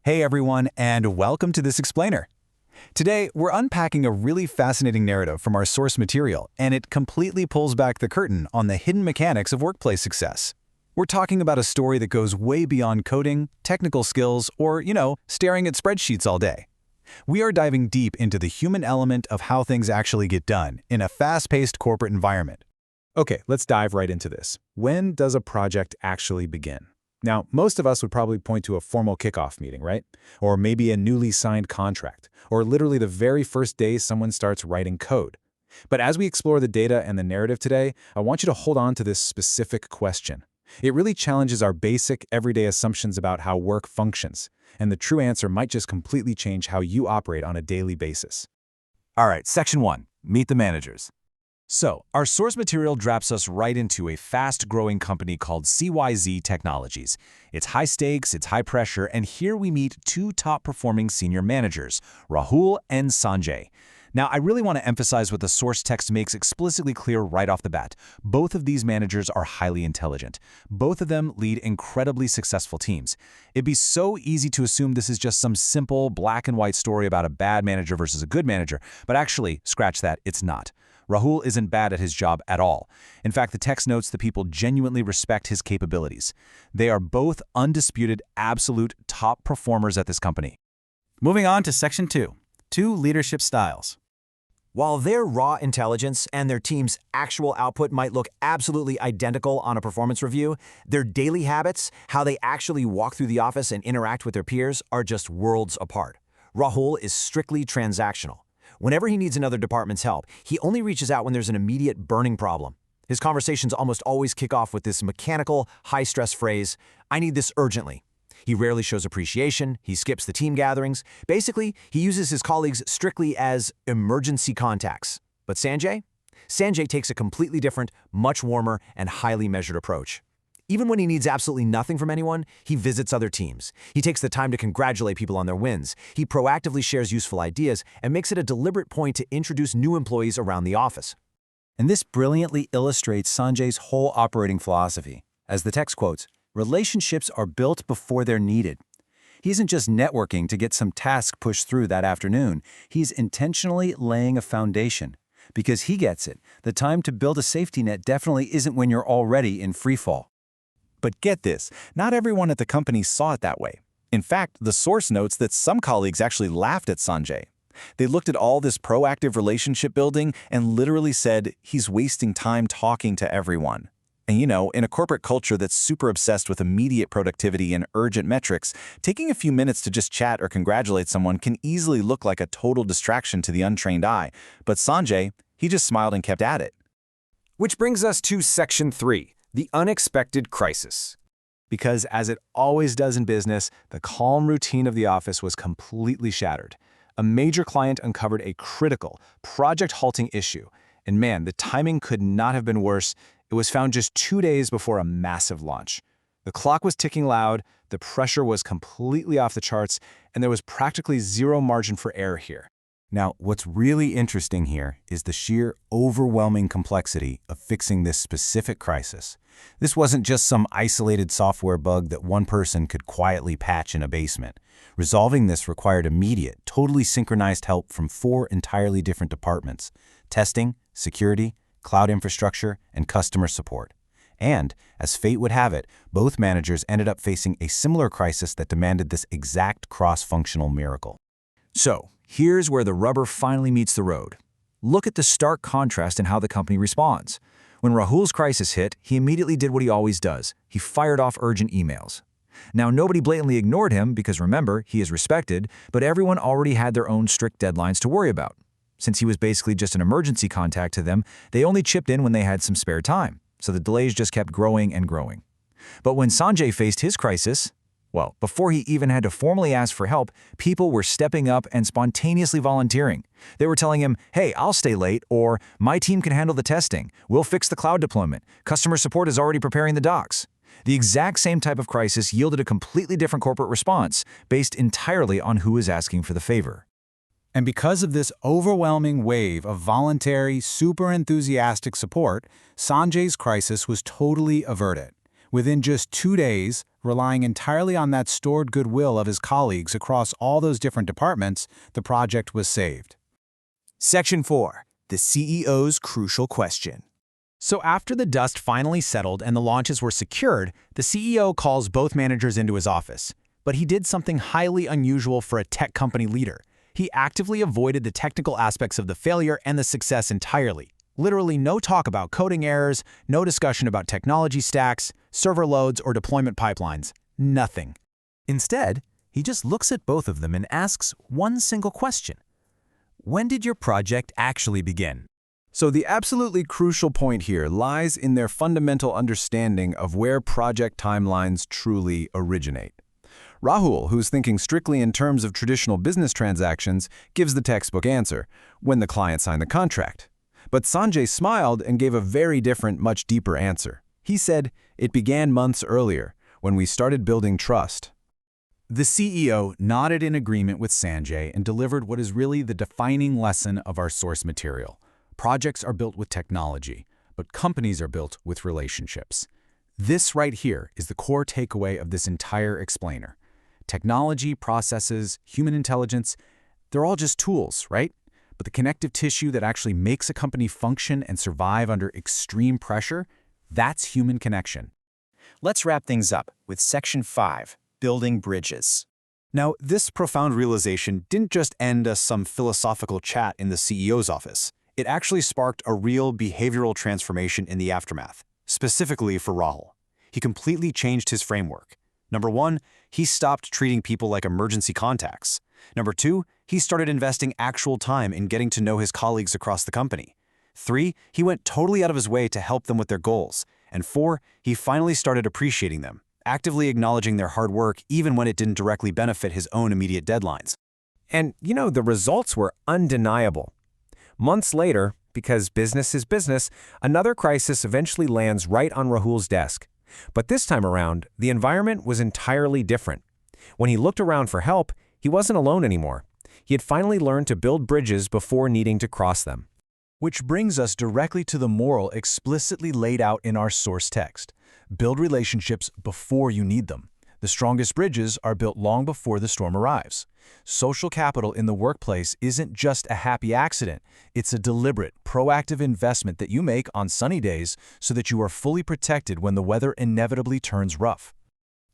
Hey everyone, and welcome to this explainer. Today, we're unpacking a really fascinating narrative from our source material, and it completely pulls back the curtain on the hidden mechanics of workplace success. We're talking about a story that goes way beyond coding, technical skills, or, staring at spreadsheets all day. We are diving deep into the human element of how things actually get done in a fast-paced corporate environment. Okay, let's dive right into this. When does a project actually begin? Now, most of us would probably point to a formal kickoff meeting, right? Or maybe a newly signed contract, or literally the very first day someone starts writing code. But as we explore the data and the narrative today, I want you to hold on to this specific question. It really challenges our basic, everyday assumptions about how work functions, and the true answer might just completely change how you operate on a daily basis. All right, Section 1. Meet the managers. So, our source material drops us right into a fast-growing company called CYZ Technologies. It's high stakes, it's high pressure, and here we meet two top-performing senior managers, Rahul and Sanjay. Now, I really want to emphasize what the source text makes explicitly clear right off the bat. Both of these managers are highly intelligent. Both of them lead incredibly successful teams. It'd be so easy to assume this is just some simple black and white story about a bad manager versus a good manager, but actually, scratch that, it's not. Rahul isn't bad at his job at all. In fact, the text notes that people genuinely respect his capabilities. They are both undisputed, absolute top performers at this company. Moving on to Section 2, two leadership styles. While their raw intelligence and their team's actual output might look absolutely identical on a performance review, their daily habits, how they actually walk through the office and interact with their peers, are just worlds apart. Rahul is strictly transactional. Whenever he needs another department's help, he only reaches out when there's an immediate burning problem. His conversations almost always kick off with this mechanical, high-stress phrase, "I need this urgently." He rarely shows appreciation, he skips the team gatherings. Basically, he uses his colleagues strictly as emergency contacts. But Sanjay? Sanjay takes a completely different, much warmer, and highly measured approach. Even when he needs absolutely nothing from anyone, he visits other teams. He takes the time to congratulate people on their wins. He proactively shares useful ideas and makes it a deliberate point to introduce new employees around the office. And this brilliantly illustrates Sanjay's whole operating philosophy. As the text quotes, relationships are built before they're needed. He isn't just networking to get some task pushed through that afternoon. He's intentionally laying a foundation. Because he gets it, the time to build a safety net definitely isn't when you're already in free fall. But get this, not everyone at the company saw it that way. In fact, the source notes that some colleagues actually laughed at Sanjay. They looked at all this proactive relationship building and literally said, he's wasting time talking to everyone. And in a corporate culture that's super obsessed with immediate productivity and urgent metrics, taking a few minutes to just chat or congratulate someone can easily look like a total distraction to the untrained eye. But Sanjay, he just smiled and kept at it. Which brings us to Section 3. The unexpected crisis. Because as it always does in business, the calm routine of the office was completely shattered. A major client uncovered a critical, project-halting issue. And man, the timing could not have been worse. It was found just 2 days before a massive launch. The clock was ticking loud, the pressure was completely off the charts, and there was practically zero margin for error here. Now, what's really interesting here is the sheer overwhelming complexity of fixing this specific crisis. This wasn't just some isolated software bug that one person could quietly patch in a basement. Resolving this required immediate, totally synchronized help from 4 entirely different departments: testing, security, cloud infrastructure, and customer support. And, as fate would have it, both managers ended up facing a similar crisis that demanded this exact cross-functional miracle. So, here's where the rubber finally meets the road. Look at the stark contrast in how the company responds. When Rahul's crisis hit, he immediately did what he always does. He fired off urgent emails. Now, nobody blatantly ignored him because remember, he is respected, but everyone already had their own strict deadlines to worry about. Since he was basically just an emergency contact to them, they only chipped in when they had some spare time, so the delays just kept growing and growing. But when Sanjay faced his crisis, well, before he even had to formally ask for help, people were stepping up and spontaneously volunteering. They were telling him, "Hey, I'll stay late," or "My team can handle the testing. We'll fix the cloud deployment. Customer support is already preparing the docs." The exact same type of crisis yielded a completely different corporate response, based entirely on who is asking for the favor. And because of this overwhelming wave of voluntary, super enthusiastic support, Sanjay's crisis was totally averted. Within just 2 days, relying entirely on that stored goodwill of his colleagues across all those different departments, the project was saved. Section 4. The CEO's crucial question. So after the dust finally settled and the launches were secured, the CEO calls both managers into his office. But he did something highly unusual for a tech company leader. He actively avoided the technical aspects of the failure and the success entirely. Literally no talk about coding errors, no discussion about technology stacks, server loads, or deployment pipelines. Nothing. Instead, he just looks at both of them and asks one single question. When did your project actually begin? So the absolutely crucial point here lies in their fundamental understanding of where project timelines truly originate. Rahul, who's thinking strictly in terms of traditional business transactions, gives the textbook answer, when the client signed the contract. But Sanjay smiled and gave a very different, much deeper answer. He said, it began months earlier, when we started building trust. The CEO nodded in agreement with Sanjay and delivered what is really the defining lesson of our source material. Projects are built with technology, but companies are built with relationships. This right here is the core takeaway of this entire explainer. Technology, processes, human intelligence, they're all just tools, right? But the connective tissue that actually makes a company function and survive under extreme pressure, that's human connection. Let's wrap things up with Section 5, Building Bridges. Now, this profound realization didn't just end as some philosophical chat in the CEO's office. It actually sparked a real behavioral transformation in the aftermath, specifically for Rahul. He completely changed his framework. Number 1, he stopped treating people like emergency contacts. Number 2, he started investing actual time in getting to know his colleagues across the company. 3, he went totally out of his way to help them with their goals. And 4, he finally started appreciating them, actively acknowledging their hard work even when it didn't directly benefit his own immediate deadlines. And, the results were undeniable. Months later, because business is business, another crisis eventually lands right on Rahul's desk. But this time around, the environment was entirely different. When he looked around for help, he wasn't alone anymore. He had finally learned to build bridges before needing to cross them. Which brings us directly to the moral explicitly laid out in our source text. Build relationships before you need them. The strongest bridges are built long before the storm arrives. Social capital in the workplace isn't just a happy accident. It's a deliberate, proactive investment that you make on sunny days so that you are fully protected when the weather inevitably turns rough.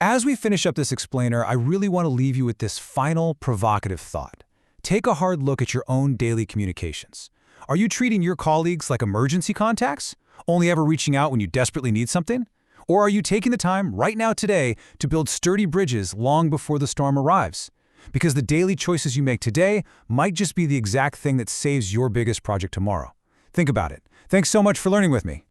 As we finish up this explainer, I really want to leave you with this final provocative thought. Take a hard look at your own daily communications. Are you treating your colleagues like emergency contacts, only ever reaching out when you desperately need something? Or are you taking the time right now today to build sturdy bridges long before the storm arrives? Because the daily choices you make today might just be the exact thing that saves your biggest project tomorrow. Think about it. Thanks so much for learning with me.